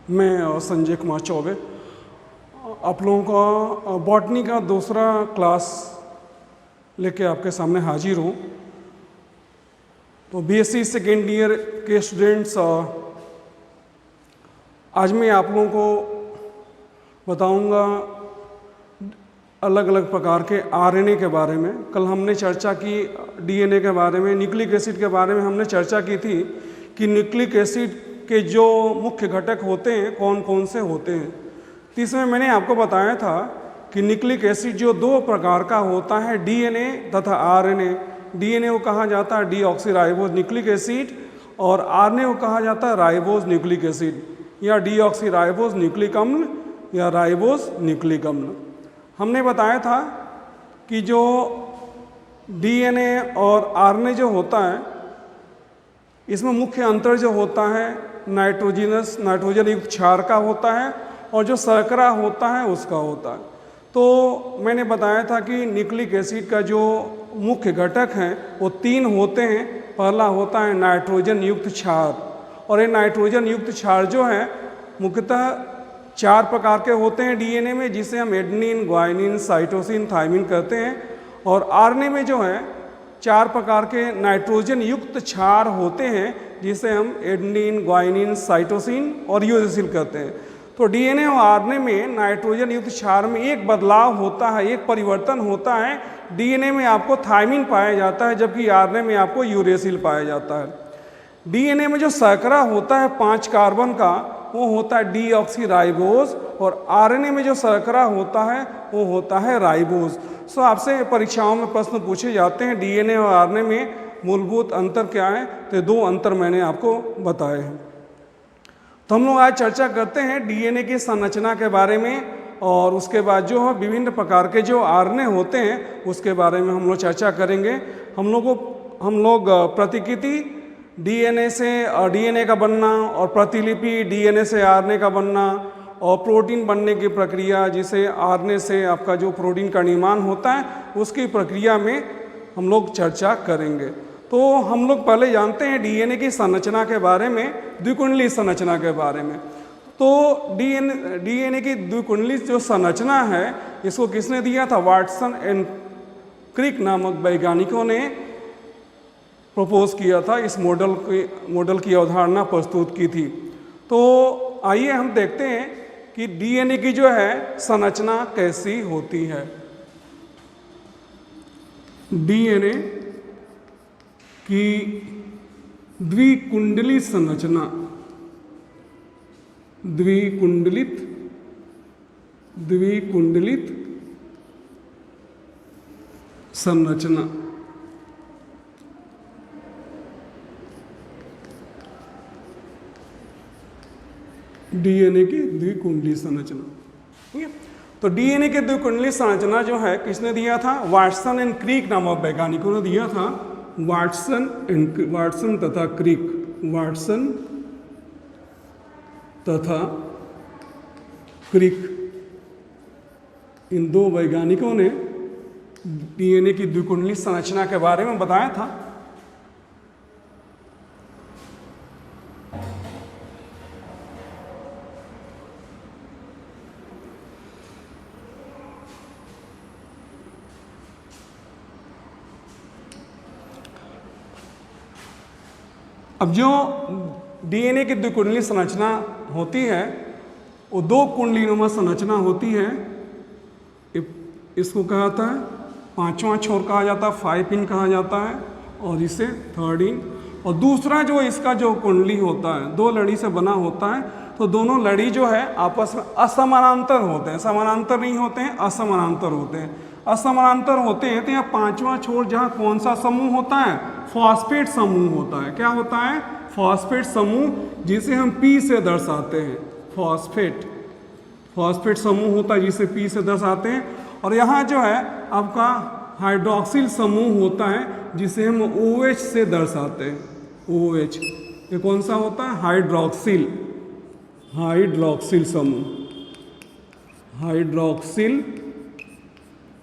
मैं संजय कुमार चौबे आप लोगों का बॉटनी का दूसरा क्लास लेके आपके सामने हाजिर हूँ। तो बीएससी सेकेंड ईयर के स्टूडेंट्स, आज मैं आप लोगों को बताऊंगा अलग अलग प्रकार के आरएनए के बारे में। कल हमने चर्चा की डीएनए के बारे में, न्यूक्लिक एसिड के बारे में हमने चर्चा की थी कि न्यूक्लिक एसिड के जो मुख्य घटक होते हैं कौन कौन से होते हैं। तो इसमें मैंने आपको बताया था कि न्यूक्लिक एसिड जो दो प्रकार का होता है, डीएनए तथा आरएनए। डीएनए को कहा जाता है डीऑक्सीराइबोज न्यूक्लिक एसिड और आरएनए को कहा जाता है राइबोज न्यूक्लिक एसिड या डीऑक्सीराइबोज न्यूक्लिक अम्ल या राइबोज न्यूक्लिक अम्ल। हमने बताया था कि जो डीएनए और आरएनए जो होता है इसमें मुख्य अंतर जो होता है नाइट्रोजन युक्त क्षार का होता है और जो शर्करा होता है उसका होता है। तो मैंने बताया था कि न्यूक्लिक एसिड का जो मुख्य घटक हैं वो तीन होते हैं। पहला होता है नाइट्रोजन युक्त क्षार, और ये नाइट्रोजन युक्त क्षार जो है मुख्यतः चार प्रकार के होते हैं डीएनए में, जिसे हम एडेनिन, ग्वानिन, साइटोसिन, थाइमिन कहते हैं। और आरएनए में जो है चार प्रकार के नाइट्रोजन युक्त क्षार होते हैं, जिसे हम एडेनिन, ग्वानिन, साइटोसिन और यूरेसिल कहते हैं। तो डीएनए और आरएनए में नाइट्रोजन युक्त क्षार में एक बदलाव होता है, एक परिवर्तन होता है। डीएनए में आपको थाइमिन पाया जाता है जबकि आरएनए में आपको यूरेसिल पाया जाता है। डीएनए में जो शर्करा होता है 5 कार्बन का वो होता है डीऑक्सीराइबोज, और आरएनए में जो शर्करा होता है वो होता है राइबोज। सो आपसे परीक्षाओं में प्रश्न पूछे जाते हैं डीएनए और आरएनए में मूलभूत अंतर क्या है। तो दो अंतर मैंने आपको बताए हैं। तो हम लोग आज चर्चा करते हैं डीएनए की संरचना के बारे में, और उसके बाद जो है विभिन्न प्रकार के जो आरएनए होते हैं उसके बारे में हम लोग चर्चा करेंगे। हम लोग प्रतिकृति डीएनए से डीएनए का बनना और प्रतिलिपि डीएनए से आरएनए का बनना और प्रोटीन बनने की प्रक्रिया, जिसे आरएनए से आपका जो प्रोटीन का निर्माण होता है उसकी प्रक्रिया में हम लोग चर्चा करेंगे। तो हम लोग पहले जानते हैं डीएनए की संरचना के बारे में, द्विकुंडली संरचना के बारे में। तो डीएनए की द्विकुंडली जो संरचना है इसको किसने दिया था? वाटसन एंड क्रिक नामक वैज्ञानिकों ने प्रपोज किया था, इस मॉडल की अवधारणा प्रस्तुत की थी। तो आइए हम देखते हैं कि डीएनए की जो है संरचना कैसी होती है। डीएनए की द्विकुंडली संरचना, द्विकुंडलित संरचना। डीएनए की द्विकुंडली संरचना, ठीक है। तो डीएनए की द्विकुंडली संरचना जो है किसने दिया था? वाटसन एंड क्रिक नामक वैज्ञानिकों ने दिया था। वाटसन तथा क्रिक, वाटसन तथा क्रिक, इन दो वैज्ञानिकों ने डीएनए की द्विकुंडली संरचना के बारे में बताया था। अब जो डीएनए की द्विकुंडली संरचना होती है वो दो कुंडलीनुमा संरचना होती है। इसको कहा जाता है पांचवा छोर कहा जाता है, 5 पिन कहा जाता है, और इसे 3rd इन। और दूसरा जो इसका जो कुंडली होता है दो लड़ी से बना होता है। तो दोनों लड़ी जो है आपस में असमानांतर होते हैं, समानांतर नहीं होते हैं, असमानांतर होते हैं। असमानांतर होते हैं तो यहाँ 5वां छोर जहाँ कौन सा समूह होता है? फॉस्फेट समूह होता है। क्या होता है? फॉस्फेट समूह, जिसे हम P से दर्शाते हैं। फॉस्फेट समूह होता है जिसे P से दर्शाते हैं। और यहाँ जो है आपका हाइड्रोक्सिल समूह होता है जिसे हम OH से दर्शाते हैं। OH ये कौन सा होता है? हाइड्रोक्सिल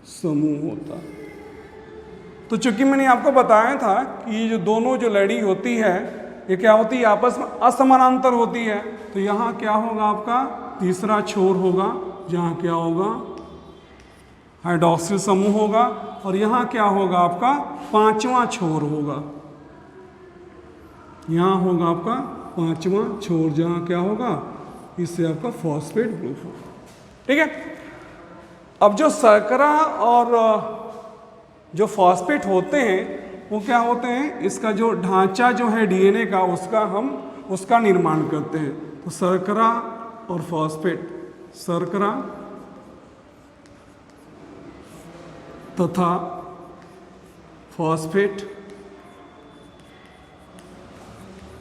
समूह होता है। तो चूंकि मैंने आपको बताया था कि ये जो दोनों जो लड़ी होती है ये क्या होती है, आपस में असमानांतर होती है। तो यहाँ क्या होगा, आपका तीसरा छोर होगा, जहाँ क्या होगा, हाइड्रोक्सिल समूह होगा। और यहाँ क्या होगा, आपका पांचवा छोर होगा, यहाँ होगा आपका पांचवा छोर, जहाँ क्या होगा, इससे आपका फॉस्फेट ग्रुप होगा। ठीक है। अब जो शर्करा और जो फॉस्फेट होते हैं वो क्या होते हैं, इसका जो ढांचा जो है डीएनए का, उसका निर्माण करते हैं। तो शर्करा और फॉस्फेट, शर्करा तथा फॉस्फेट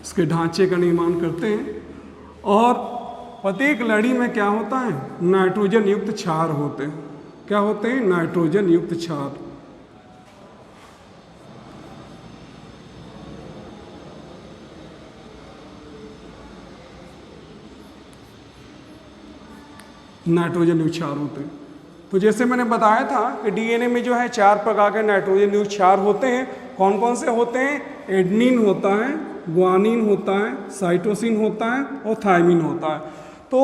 इसके ढांचे का निर्माण करते हैं। और प्रत्येक लड़ी में क्या होता है, नाइट्रोजन युक्त क्षार होते हैं। क्या होते हैं, नाइट्रोजन युक्त क्षार। नाइट्रोजन युक्त क्षार होते हैं। तो जैसे मैंने बताया था कि डीएनए में जो है 4 प्रकार के नाइट्रोजन युक्त क्षार होते हैं। कौन कौन से होते हैं, एडेनिन होता है, ग्वानिन होता है, साइटोसिन होता है और थायमिन होता है। तो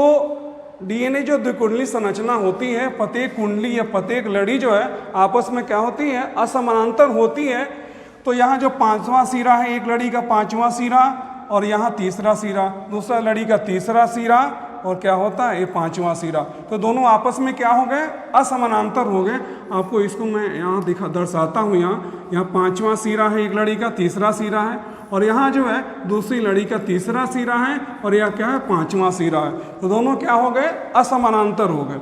डीएनए जो द्विकुंडली संरचना होती है, प्रत्येक कुंडली या प्रत्येक लड़ी जो है आपस में क्या होती है, असमानांतर होती है। तो यहाँ जो 5वां सिरा है, एक लड़ी का 5वां सिरा, और यहाँ तीसरा सिरा, दूसरा लड़ी का तीसरा सिरा, और क्या होता है, ये 5वां सिरा। तो दोनों आपस में क्या हो गए, असमानांतर हो गए। आपको इसको मैं यहाँ दर्शाता हूँ। यहाँ 5वां सिरा है एक लड़ी का, तीसरा सिरा है, और यहाँ जो है दूसरी लड़ी का तीसरा सिरा है, और यह क्या है, 5वां सिरा है। तो दोनों क्या हो गए, असमानांतर हो गए।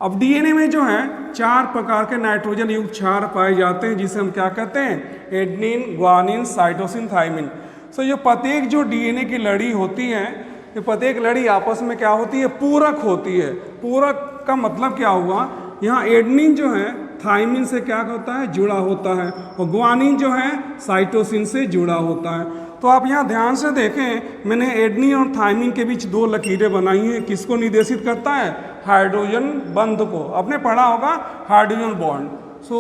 अब डीएनए में जो है 4 प्रकार के नाइट्रोजन युक्त क्षार पाए जाते हैं, जिसे हम क्या कहते हैं, एडेनिन, ग्वानिन, साइटोसिन, थायमिन। सो ये प्रत्येक जो डीएनए की लड़ी होती है, ये प्रत्येक लड़ी आपस में क्या होती है, पूरक होती है। पूरक का मतलब क्या हुआ, यहाँ एडेनिन जो है थायमिन से क्या होता है, जुड़ा होता है, और ग्वानिन जो है साइटोसिन से जुड़ा होता है। तो आप यहाँ ध्यान से देखें, मैंने एडेनिन और थायमिन के बीच 2 लकीरें बनाई हैं। किसको निर्देशित करता है, हाइड्रोजन बंध को। आपने पढ़ा होगा हाइड्रोजन बॉन्ड। सो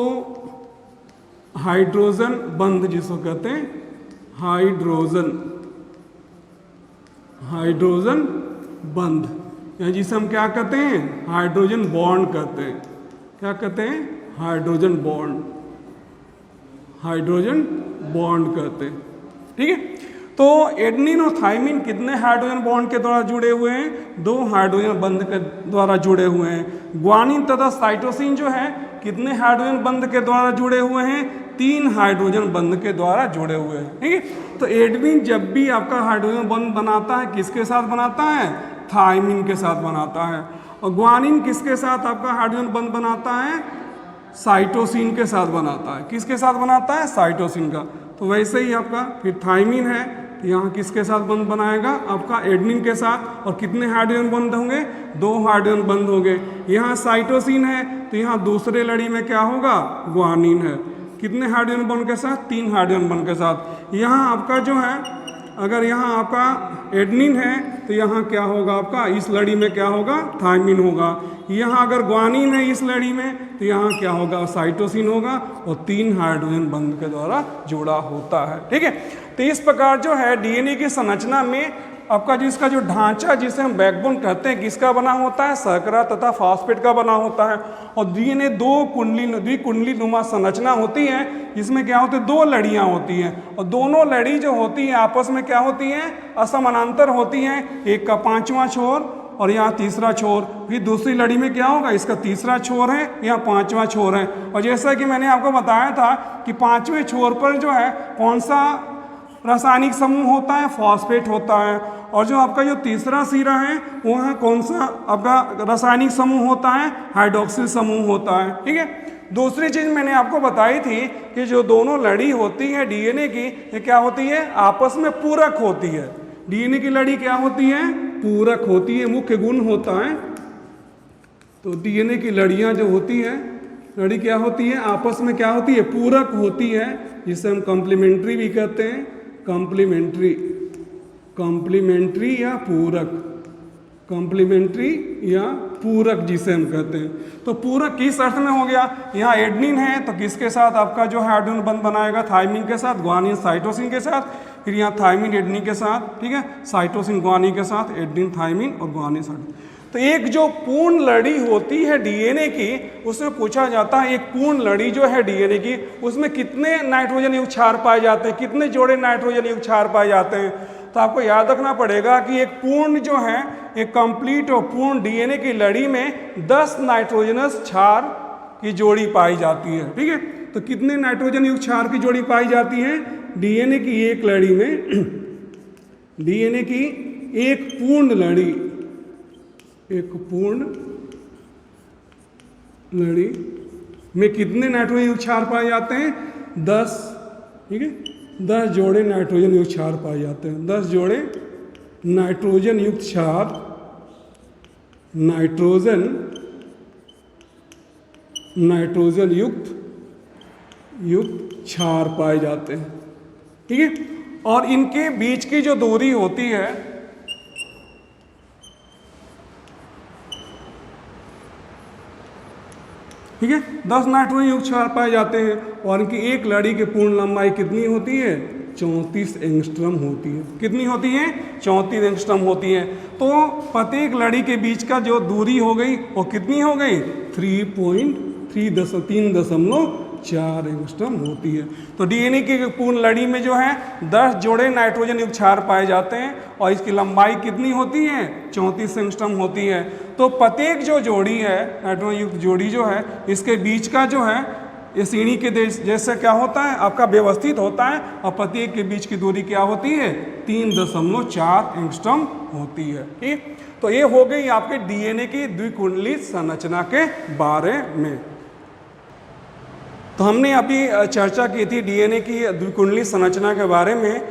हाइड्रोजन बंध जिसको कहते हैं, हाइड्रोजन बंध, या जिसे हम क्या कहते हैं, हाइड्रोजन बॉन्ड कहते हैं। क्या कहते हैं, हाइड्रोजन बॉन्ड कहते हैं। ठीक है। तो एडेनिन और थायमिन कितने हाइड्रोजन बॉन्ड के द्वारा जुड़े हुए हैं, 2 हाइड्रोजन बंध के द्वारा जुड़े हुए हैं। ग्वानिन तथा साइटोसिन जो है कितने हाइड्रोजन बंध के द्वारा जुड़े हुए हैं, 3 हाइड्रोजन बंध के द्वारा जुड़े हुए हैं। ठीक है। तो एडेनिन जब भी आपका हाइड्रोजन बंध बनाता है, किसके साथ बनाता है, थायमिन के साथ बनाता है। और ग्वानिन किसके साथ आपका हाइड्रोजन बंध बनाता है, साइटोसिन के साथ बनाता है। किसके साथ बनाता है, साइटोसिन का। तो वैसे ही आपका फिर थायमिन है, तो यहाँ किसके साथ बंध बनाएगा, आपका एडेनिन के साथ। और कितने हाइड्रोजन बंध होंगे, 2 हाइड्रोजन बंध होंगे। यहाँ साइटोसिन है, तो यहाँ दूसरे लड़ी में क्या होगा, ग्वानिन है। कितने हाइड्रोजन बंध के साथ, 3 हाइड्रोजन बंध के साथ। यहाँ आपका जो है, अगर यहाँ आपका एडेनिन है, तो यहाँ क्या होगा, आपका इस लड़ी में क्या होगा, थायमिन होगा। यहाँ अगर ग्वानिन है इस लड़ी में, तो यहाँ क्या होगा, साइटोसिन होगा, और 3 हाइड्रोजन बंध के द्वारा जुड़ा होता है। ठीक है। तो इस प्रकार जो है डीएनए की संरचना में आपका जिसका जो ढांचा, जिसे हम बैकबोन कहते हैं, किसका बना होता है, शर्करा तथा फॉस्फेट का बना होता है। और डीएनए द्विकुंडली नुमा संरचना होती है, जिसमें क्या होते हैं, 2 लड़ियां होती हैं। और दोनों लड़ी जो होती हैं आपस में क्या होती हैं, असमानांतर होती हैं। एक का 5वां छोर और यहाँ तीसरा छोर। फिर दूसरी लड़ी में क्या होगा, इसका तीसरा छोर है, यहाँ 5वां छोर है। और जैसा कि मैंने आपको बताया था कि 5वें छोर पर जो है कौन सा रासायनिक समूह होता है, फॉस्फेट होता है। और जो आपका जो तीसरा सिरा है वहाँ कौन सा आपका रासायनिक समूह होता है, हाइड्रोक्सिल समूह होता है। ठीक है। दूसरी चीज़ मैंने आपको बताई थी कि जो दोनों लड़ी होती है डीएनए की, ये क्या होती है, आपस में पूरक होती है। डीएनए की लड़ी क्या होती है, पूरक होती है, मुख्य गुण होता है। तो डीएनए की लड़ियाँ जो होती है, लड़ी क्या होती है, आपस में क्या होती है, पूरक होती है, जिसे हम कॉम्प्लीमेंट्री भी कहते हैं। कॉम्प्लीमेंट्री या पूरक, कॉम्प्लीमेंट्री या पूरक जिसे हम कहते हैं। तो पूरक किस अर्थ में हो गया, यहाँ एडेनिन है तो किसके साथ आपका जो हाइड्रोजन बंध बनाएगा, थायमिन के साथ, ग्वानिन साइटोसिन के साथ। फिर यहाँ थायमिन एडेनिन के साथ, ठीक है, साइटोसिन ग्वानिन के साथ, एडेनिन थायमिन और ग्वानिन साइटोसिन। तो एक जो पूर्ण लड़ी होती है डीएनए की, उसमें पूछा जाता है एक पूर्ण लड़ी जो है डीएनए की, उसमें कितने नाइट्रोजन युक्त क्षार पाए जाते हैं, कितने जोड़े नाइट्रोजन युक्त क्षार पाए जाते हैं। तो आपको याद रखना पड़ेगा कि एक पूर्ण जो है, एक कंप्लीट और पूर्ण डीएनए की लड़ी में 10 नाइट्रोजनस क्षार की जोड़ी पाई जाती है, ठीक है। तो कितने नाइट्रोजन युक्त क्षार की जोड़ी पाई जाती है डीएनए की एक लड़ी में? डीएनए की एक पूर्ण लड़ी, एक पूर्ण लड़ी में कितने नाइट्रोजन युक्त क्षार पाए जाते हैं? 10, ठीक है, 10 जोड़े नाइट्रोजन युक्त क्षार पाए जाते हैं। 10 जोड़े नाइट्रोजन युक्त क्षार, नाइट्रोजन युक्त क्षार पाए जाते हैं, ठीक है। और इनके बीच की जो दूरी होती है, ठीक है, 10 नाइट्रोजन युक्त क्षार पाए जाते हैं और इनकी एक लड़ी की पूर्ण लंबाई कितनी होती है? 34 एंगस्ट्रम होती है। कितनी होती है? 34 एंगस्ट्रम होती है। तो प्रत्येक लड़ी के बीच का जो दूरी हो गई वो कितनी हो गई? 3.4 एंगस्ट्रम होती है। तो डीएनए की पूर्ण लड़ी में जो है 10 जोड़े नाइट्रोजन युक्त क्षार पाए जाते हैं और इसकी लंबाई कितनी होती है? 34 एंगस्ट्रम होती है। तो प्रत्येक जो जोड़ी है, नाइट्रोजन युक्त जोड़ी जो है, इसके बीच का जो है ये सीढ़ी के जैसे क्या होता है आपका व्यवस्थित होता है और प्रत्येक के बीच की दूरी क्या होती है? 3.4 एंगस्ट्रम होती है, ठीक। तो ये हो गई आपके डीएनए की द्विकुंडली संरचना के बारे में। तो हमने अभी चर्चा की थी डीएनए की द्विकुंडली संरचना के बारे में,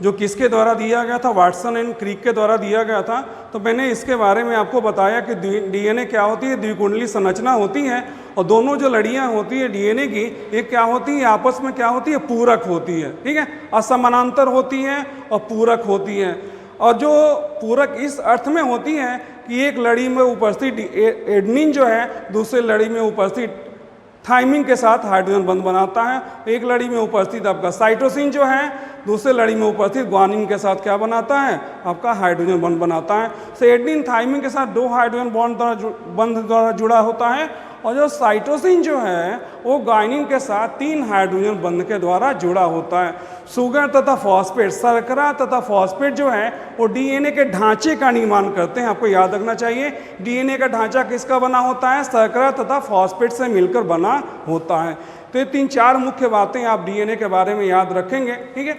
जो किसके द्वारा दिया गया था? वाटसन एंड क्रिक के द्वारा दिया गया था। तो मैंने इसके बारे में आपको बताया कि डीएनए क्या होती है? द्विकुंडली संरचना होती है और दोनों जो लड़ियां होती है डीएनए की, एक क्या होती है? आपस में क्या होती है? पूरक होती है, ठीक है, असमानांतर होती है और पूरक होती है। और जो पूरक इस अर्थ में होती है कि एक लड़ी में उपस्थित एडेनिन जो है दूसरे लड़ी में उपस्थित थायमिन के साथ हाइड्रोजन बंध बनाता है। एक लड़ी में उपस्थित आपका साइटोसिन जो है दूसरे लड़ी में उपस्थित ग्वानिन के साथ क्या बनाता है? आपका हाइड्रोजन बंध बनाता है। तो एडेनिन थायमिन के साथ 2 हाइड्रोजन बंध द्वारा जुड़ा होता है और जो साइटोसिन जो है वो गायनिन के साथ 3 हाइड्रोजन बंध के द्वारा जुड़ा होता है। शुगर तथा फॉस्फेट, शर्करा तथा फॉस्फेट जो है वो डीएनए के ढांचे का निर्माण करते हैं। आपको याद रखना चाहिए डीएनए का ढांचा किसका बना होता है? शर्करा तथा फॉस्फेट से मिलकर बना होता है। तो ये 3-4 मुख्य बातें आप डीएनए के बारे में याद रखेंगे, ठीक है।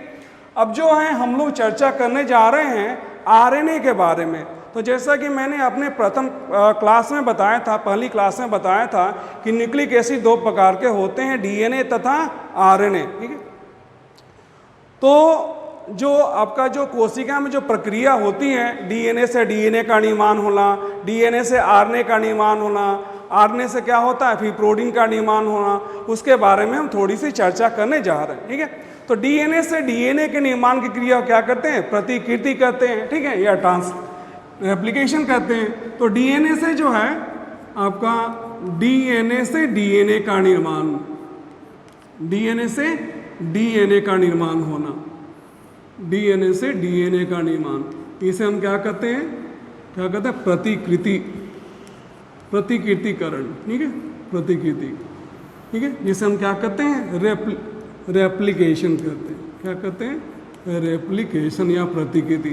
अब जो है हम लोग चर्चा करने जा रहे हैं आरएनए के बारे में। तो जैसा कि मैंने अपने प्रथम क्लास में बताया था, पहली क्लास में बताया था कि न्यूक्लिक एसिड 2 प्रकार के होते हैं, डीएनए तथा आरएनए, ठीक है। तो जो आपका जो कोशिका में जो प्रक्रिया होती है, डीएनए से डीएनए का निर्माण होना, डीएनए से आरएनए का निर्माण होना, आरएनए से क्या होता है? फिर प्रोटीन का निर्माण होना, उसके बारे में हम थोड़ी सी चर्चा करने जा रहे हैं, ठीक है। तो डीएनए से डीएनए के निर्माण की क्रिया क्या करते हैं? प्रतिकृति करते हैं, ठीक है, या एप्लीकेशन करते हैं। तो डीएनए से जो है आपका डीएनए से डीएनए का निर्माण, डीएनए से डीएनए का निर्माण होना, डीएनए से डीएनए का निर्माण, इसे हम क्या कहते हैं? क्या कहते हैं? प्रतिकृति, प्रतिकृतिकरण, ठीक है, प्रतिकृति, ठीक है, जिसे हम क्या कहते हैं? रेप्लिकेशन कहते हैं। क्या कहते हैं? रेप्लिकेशन या प्रतिकृति।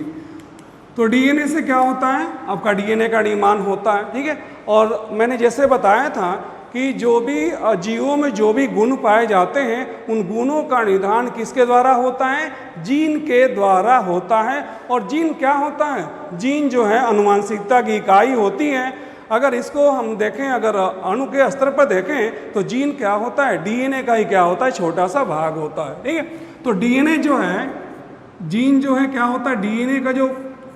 तो डीएनए से क्या होता है? आपका डीएनए का निर्माण होता है, ठीक है। और मैंने जैसे बताया था कि जो भी जीवों में जो भी गुण पाए जाते हैं उन गुणों का निदान किसके द्वारा होता है? जीन के द्वारा होता है। और जीन क्या होता है? जीन जो है अनुवांशिकता की इकाई होती है। अगर इसको हम देखें, अगर अणु के स्तर पर देखें तो जीन क्या होता है? डीएनए का ही क्या होता है? छोटा सा भाग होता है, ठीक है। तो डीएनए जो है, जीन जो है क्या होता है? डीएनए का जो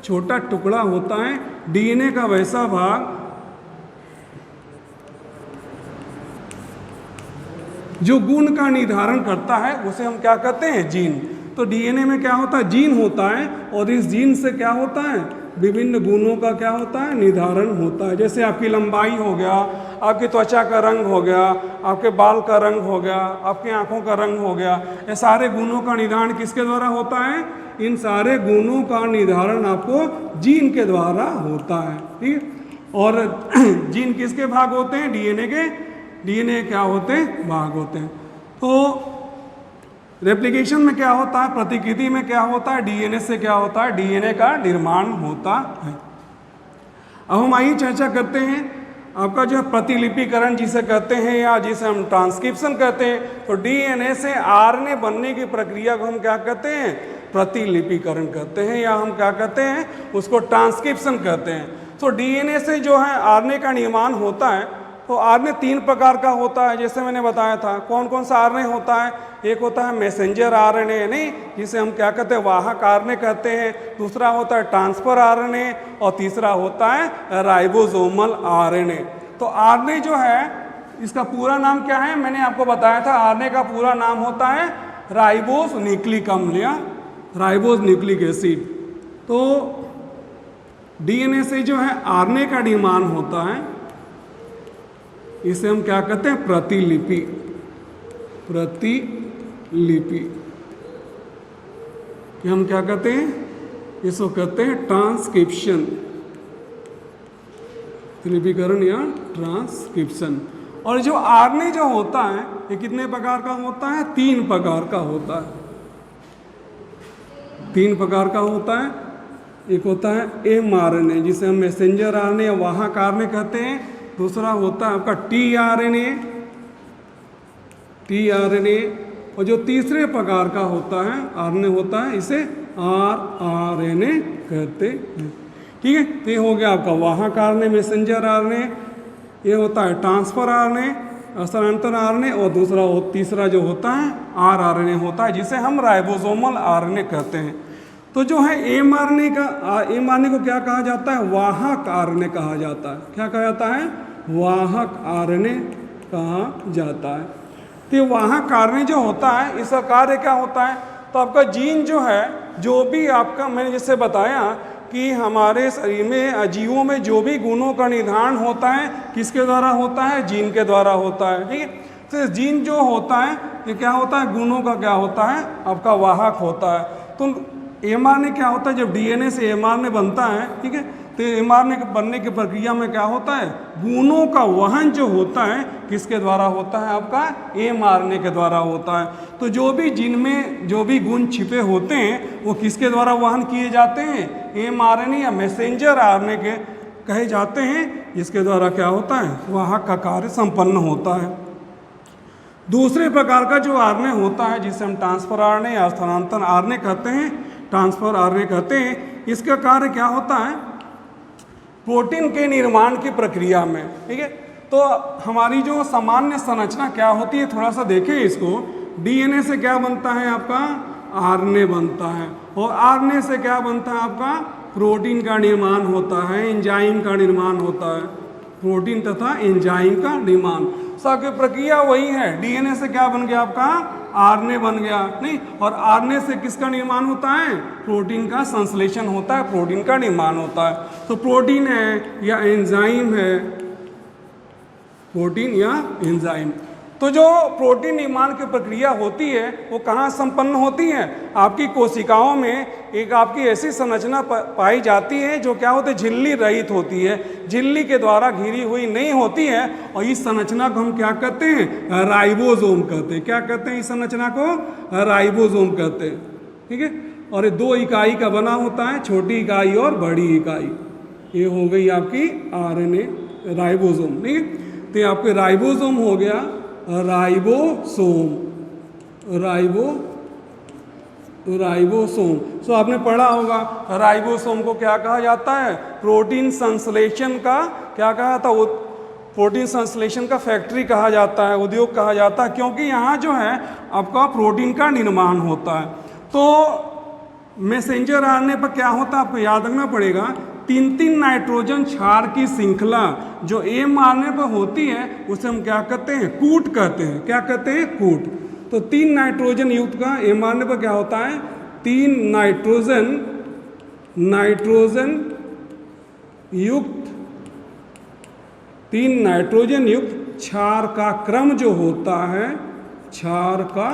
छोटा टुकड़ा होता है, डीएनए का वैसा भाग जो गुण का निर्धारण करता है उसे हम क्या कहते हैं? जीन। तो डीएनए में क्या होता है? जीन होता है और इस जीन से क्या होता है? विभिन्न गुणों का क्या होता है? निर्धारण होता है। जैसे आपकी लंबाई हो गया, आपकी त्वचा का रंग हो गया, आपके बाल का रंग हो गया, आपकी आंखों का रंग हो गया, ये सारे गुणों का निर्धारण किसके द्वारा होता है? इन सारे गुणों का निर्धारण आपको जीन के द्वारा होता है, ठीक है। और जीन किसके भाग होते हैं? डीएनए के। डीएनए क्या होते हैं? भाग होते हैं। तो रेप्लिकेशन में क्या होता है? प्रतिकृति में क्या होता है? डीएनए से क्या होता है? डीएनए का निर्माण होता है। अब हम आइए चर्चा करते हैं आपका जो प्रतिलिपिकरण जिसे कहते हैं या जिसे हम ट्रांसक्रिप्शन कहते हैं। तो डीएनए से आरएनए बनने की प्रक्रिया को हम क्या कहते हैं? प्रतिलिपिकरण कहते हैं, या हम क्या कहते हैं? उसको ट्रांसक्रिप्शन कहते हैं। तो डीएनए से जो है आरएनए का निर्माण होता है। तो आरएनए 3 प्रकार का होता है, जैसे मैंने बताया था। कौन कौन सा आरएनए होता है? एक होता है मैसेंजर आरएनए, नहीं, जिसे हम क्या कहते हैं? वाहक आरएनए कहते हैं। दूसरा होता है ट्रांसफर आरएनए, और तीसरा होता है राइबोसोमल आरएनए। तो आरएनए जो है, इसका पूरा नाम क्या है? मैंने आपको बताया था, आरएनए का पूरा नाम होता है राइबोस न्यूक्लिक अम्ल या राइबोस न्यूक्लिक एसिड। तो डीएनए से जो है आरएनए का निर्माण होता है, इसे हम क्या कहते हैं? प्रतिलिपि। प्रतिलिपि कि हम क्या कहते हैं? इसको कहते हैं ट्रांसक्रिप्शन, प्रतिलिपिकरण या ट्रांसक्रिप्शन। और जो आरएनए जो होता है, ये कितने प्रकार का होता है? 3 प्रकार का होता है। 3 प्रकार का होता है। एक होता है एमआरएनए, जिसे हम मैसेंजर आरएनए या वाहक आरएनए कहते हैं। दूसरा होता है आपका टीआरएनए, और जो तीसरे प्रकार का होता है आरएनए होता है, इसे आरआरएनए कहते हैं, ठीक है। तो ये हो गया आपका वाहक आरएनए, मैसेंजर आरएनए, ये होता है ट्रांसफर आरएनए, स्थानांतरण आरएनए, और तीसरा जो होता है आरआरएनए होता है, जिसे हम राइबोसोमल आरएनए कहते हैं। तो जो है एमआरएनए को क्या कहा जाता है? वाहक आरएनए कहा जाता है। क्या कहा जाता है? वाहक आरएनए कहा जाता है। तो वाहक आरएनए जो होता है, इसका कार्य क्या होता है? तो आपका जीन जो है, जो भी आपका, मैंने जैसे बताया कि हमारे शरीर में, अजीवों में जो भी गुणों का निर्धारण होता है, किसके द्वारा होता है? जीन के द्वारा होता है, ठीक है। तो जीन जो होता है, ये क्या होता है? गुणों का क्या होता है? आपका वाहक होता है। तो एमआरएनए क्या होता है? जब डीएनए से एमआरएनए बनता है, ठीक है, तो एमआरएनए बनने की प्रक्रिया में क्या होता है? गुणों का वहन जो होता है, किसके द्वारा होता है? आपका एमआरएनए के द्वारा होता है। तो जो भी जिनमें जो भी गुण छिपे होते हैं, वो किसके द्वारा वहन किए जाते हैं? एमआरएनए या मैसेंजर आरएनए के कहे जाते हैं, जिसके द्वारा क्या होता है? वाहक का कार्य संपन्न होता है। दूसरे प्रकार का जो आरएनए होता है, जिसे हम ट्रांसफर आरएनए या स्थानांतरण आरएनए कहते हैं, ट्रांसफर आरएनए कहते हैं, इसका कार्य क्या होता है? प्रोटीन के निर्माण की प्रक्रिया में, ठीक है। तो हमारी जो सामान्य संरचना क्या होती है, थोड़ा सा देखें इसको। डीएनए से क्या बनता है? आपका आरएनए बनता है, और आरएनए से क्या बनता है? आपका प्रोटीन का निर्माण होता है, एंजाइम का निर्माण होता है, प्रोटीन तथा एंजाइम का निर्माण। सबकी प्रक्रिया वही है। डीएनए से क्या बन गया? आपका आरएनए बन गया, नहीं, और आरएनए से किसका निर्माण होता है? प्रोटीन का संश्लेषण होता है, प्रोटीन का निर्माण होता है। तो प्रोटीन है या एंजाइम है, प्रोटीन या एंजाइम। तो जो प्रोटीन निर्माण की प्रक्रिया होती है, वो कहाँ संपन्न होती है? आपकी कोशिकाओं में एक आपकी ऐसी संरचना पाई जाती है जो क्या होती है? झिल्ली रहित होती है, झिल्ली के द्वारा घिरी हुई नहीं होती है। और इस संरचना को हम क्या कहते हैं? राइबोसोम कहते हैं। क्या कहते हैं इस संरचना को? राइबोसोम कहते हैं, ठीक है। और ये 2 इकाई का बना होता है, छोटी इकाई और बड़ी इकाई। ये हो गई आपकी आरएनए, राइबोसोम, ठीक है। तो ये आपके राइबोसोम हो गया, राइबोसोम, राइबोसोम। सो आपने पढ़ा होगा, राइबोसोम को क्या कहा जाता है? प्रोटीन संश्लेषण का क्या कहा जाता है? प्रोटीन संश्लेषण का फैक्ट्री कहा जाता है, उद्योग कहा जाता है, क्योंकि यहाँ जो है आपका प्रोटीन का निर्माण होता है। तो मैसेंजर आरएनए पर क्या होता है? आपको याद रखना पड़ेगा, 3 नाइट्रोजन क्षार की श्रृंखला जो एमआरएनए पर होती है, उसे हम क्या कहते हैं? कूट कहते हैं। क्या कहते हैं? कूट। तो 3 नाइट्रोजन युक्त का एमआरएनए पर क्या होता है? 3 नाइट्रोजन युक्त क्षार का क्रम जो होता है, क्षार का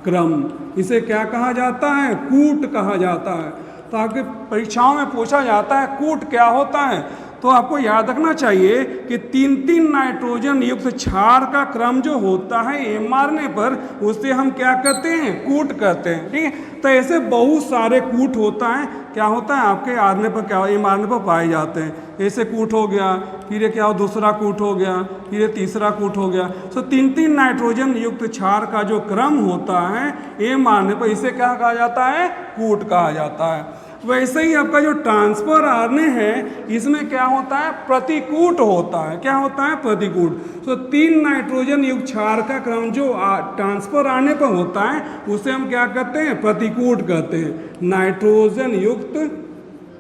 क्रम, इसे क्या कहा जाता है? कूट कहा जाता है। तो आपके परीक्षाओं में पूछा जाता है कूट क्या होता है, तो आपको याद रखना चाहिए कि 3-3 नाइट्रोजन युक्त क्षार का क्रम जो होता है mRNA पर, उसे हम क्या कहते हैं? कूट कहते हैं। ठीक है, तो ऐसे बहुत सारे कूट होता है, क्या होता है आपके आरएनए पर, क्या mRNA पर पाए जाते हैं। ऐसे कूट हो गया, फिर ये क्या हो, दूसरा कूट हो गया, फिर ये तीसरा कूट हो गया। तो 3-3 नाइट्रोजन युक्त क्षार का जो क्रम होता है mRNA पर, इसे क्या कहा जाता है? कूट कहा जाता है। वैसे ही आपका जो ट्रांसफर आरएनए है, इसमें क्या होता है? प्रतिकूट होता है। क्या होता है? प्रतिकूट। तो 3 नाइट्रोजन युक्त क्षार का क्रम जो ट्रांसफर आरएनए पर होता है, उसे हम क्या कहते हैं? प्रतिकूट कहते हैं। नाइट्रोजन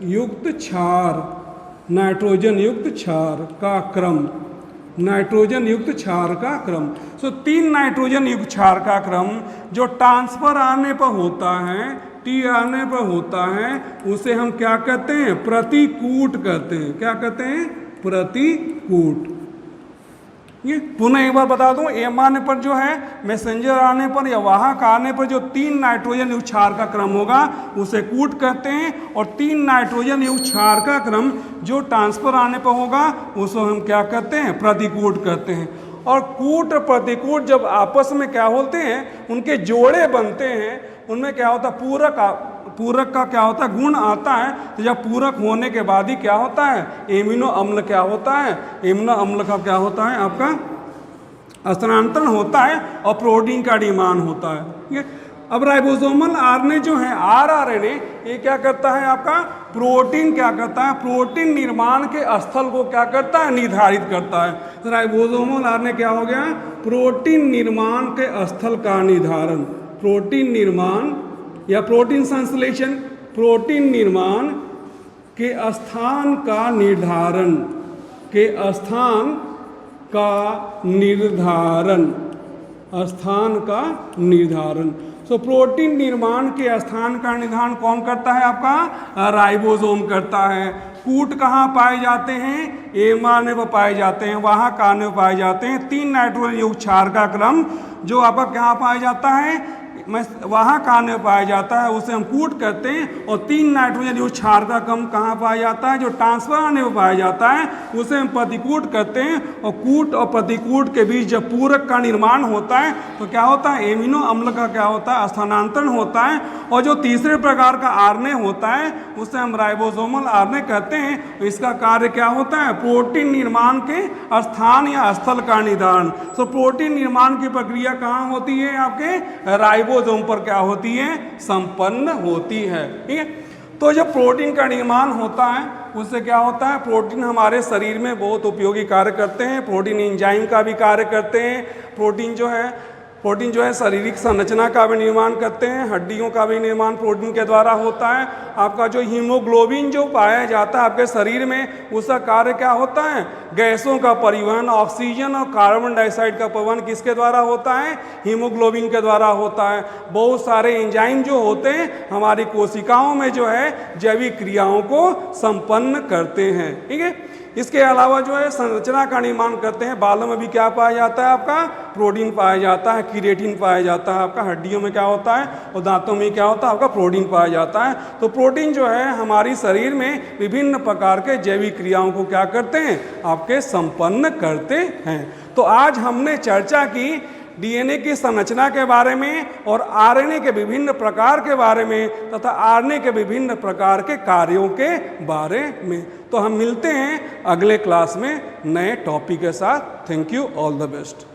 युक्त क्षार, नाइट्रोजन युक्त क्षार का क्रम, नाइट्रोजन युक्त क्षार का क्रम। तो 3 नाइट्रोजन युक्त क्षार का क्रम जो ट्रांसफर आरएनए पर होता है, टीआरएनए पर होता है, उसे हम क्या कहते हैं? प्रतिकूट कहते हैं। क्या कहते हैं? प्रतिकूट। ये पुनः एक बार बता दूं, mRNA पर जो है, मैसेंजर आरएनए पर या वाहक आरएनए पर जो 3 नाइट्रोजन युक्त क्षार का क्रम होगा, उसे कूट कहते हैं। और 3 नाइट्रोजन युक्त क्षार का क्रम जो ट्रांसफर आरएनए पर होगा, उसे हम क्या कहते हैं? प्रतिकूट कहते हैं। और कूट और प्रतिकूट जब आपस में क्या होते हैं, उनके जोड़े बनते हैं, उनमें क्या होता है? पूरक का क्या होता है? गुण आता है। तो जब पूरक होने के बाद ही क्या होता है? एमिनो अम्ल क्या होता है? एमिनो अम्ल का क्या होता है? आपका स्थानांतरण होता है और प्रोटीन का निर्माण होता है। ठीक है, अब राइबोसोमल आरएनए जो है, आरआरएनए, ये क्या करता है? आपका प्रोटीन क्या करता है? प्रोटीन निर्माण के स्थल को क्या करता है? निर्धारित करता है। तो राइबोसोमल आरएनए क्या हो गया? प्रोटीन निर्माण के स्थल का निर्धारण, प्रोटीन निर्माण या प्रोटीन संश्लेषण, प्रोटीन निर्माण के स्थान का निर्धारण, के स्थान का निर्धारण, स्थान का निर्धारण। तो प्रोटीन निर्माण के स्थान का निर्धारण कौन करता है? आपका राइबोसोम करता है। कूट कहाँ पाए जाते हैं? mRNA पर पाए जाते हैं, वहाँ आरएनए पाए जाते हैं। 3 नाइट्रोजन युक्त क्षार का क्रम जो आपका कहाँ पाया जाता है? वहाँ आरएनए पाया जाता है, उसे हम कूट कहते हैं। और 3 नाइट्रोजन युक्त क्षार का क्रम कहाँ पाया जाता है? जो ट्रांसफर आरएनए में पाया जाता है, उसे हम प्रतिकूट कहते हैं। और कूट और प्रतिकूट के बीच जब पूरक का निर्माण होता है, तो क्या होता है? एमिनो अम्ल का क्या होता है? स्थानांतरण होता है। और जो तीसरे प्रकार का आरएनए होता है, उसे हम राइबोसोमल आरएनए कहते हैं। इसका कार्य क्या होता है? प्रोटीन निर्माण के स्थान या स्थल का निर्धारण। तो प्रोटीन निर्माण की प्रक्रिया कहाँ होती है? आपके राइबोसोम पर क्या होती है? संपन्न होती है। ठीक है, तो जब प्रोटीन का निर्माण होता है, उससे क्या होता है? प्रोटीन हमारे शरीर में बहुत उपयोगी कार्य करते हैं। प्रोटीन एंजाइम का भी कार्य करते हैं। प्रोटीन जो है शारीरिक संरचना का भी निर्माण करते हैं। हड्डियों का भी निर्माण प्रोटीन के द्वारा होता है। आपका जो हीमोग्लोबिन जो पाया जाता है आपके शरीर में, उसका कार्य क्या होता है? गैसों का परिवहन, ऑक्सीजन और कार्बन डाइऑक्साइड का परिवहन किसके द्वारा होता है? हीमोग्लोबिन के द्वारा होता है। बहुत सारे एंजाइम जो होते हैं हमारी कोशिकाओं में जो है जैविक क्रियाओं को संपन्न करते हैं। ठीक है, इसके अलावा जो है संरचना का निर्माण करते हैं। बालों में भी क्या पाया जाता है? आपका प्रोटीन पाया जाता है, केराटिन पाया जाता है। आपका हड्डियों में क्या होता है? और दांतों में क्या होता है? आपका प्रोटीन पाया जाता है। तो प्रोटीन जो है हमारी शरीर में विभिन्न प्रकार के जैविक क्रियाओं को क्या करते हैं? आपके संपन्न करते हैं। तो आज हमने चर्चा की डीएनए की संरचना के बारे में और आरएनए के विभिन्न प्रकार के बारे में तथा आरएनए के विभिन्न प्रकार के कार्यों के बारे में। तो हम मिलते हैं अगले क्लास में नए टॉपिक के साथ। Thank you, all the best.